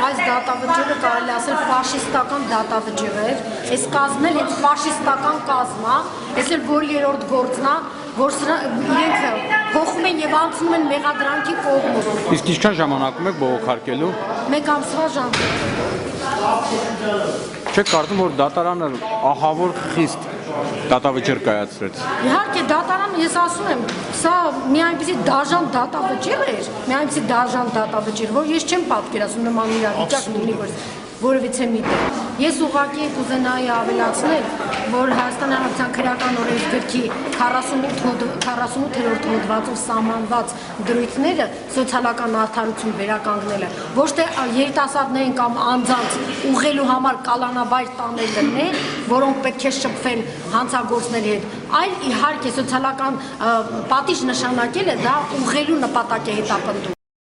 Այս դատավճիռը կարելի ասել ֆաշիստական դատավճիռ էր, այս կազմն էլ հենց ֆաշիստական կազմ է, այս էլ որ երրորդ գործն է, որ իրենք փոխում են եւ անցնում են մեղադրանքի կողմով։ Իսկ ինչքան ժամանակում եք բողոքարկելու։ 1 ամսվա ժամանակ։ Չեք կարծում, որ դատարանը ահավոր խիստ դատավճիռ կայացրեց։ Իհարկե դատարանը ես ասում եմ, սա մի այնպիսի դաժան դատավճիռ էր, մի այնպիսի դաժան դատավճիռ, որ ես չեմ պատկերացնում նման իրավիճակ լինի, որովհետեւ միտեղ։ Ես ուղղակի կուզենայի ավելացնել, որ Հայաստանի Հանրապետության քրեական օրենսգրքի 48-րդ հոդվածով սահմանված դրույթները սոցիալական արդարություն վերականգնելը ոչ թե երիտասարդներին կամ անձանց ուղղելու համար կալանավայր տանելն է, որոնք պետք է շփվեն հանցագործների հետ, այլ իհարկե սոցիալական պատիժ նշանակելը դա ուղղելու նպատակ է հետապնդում։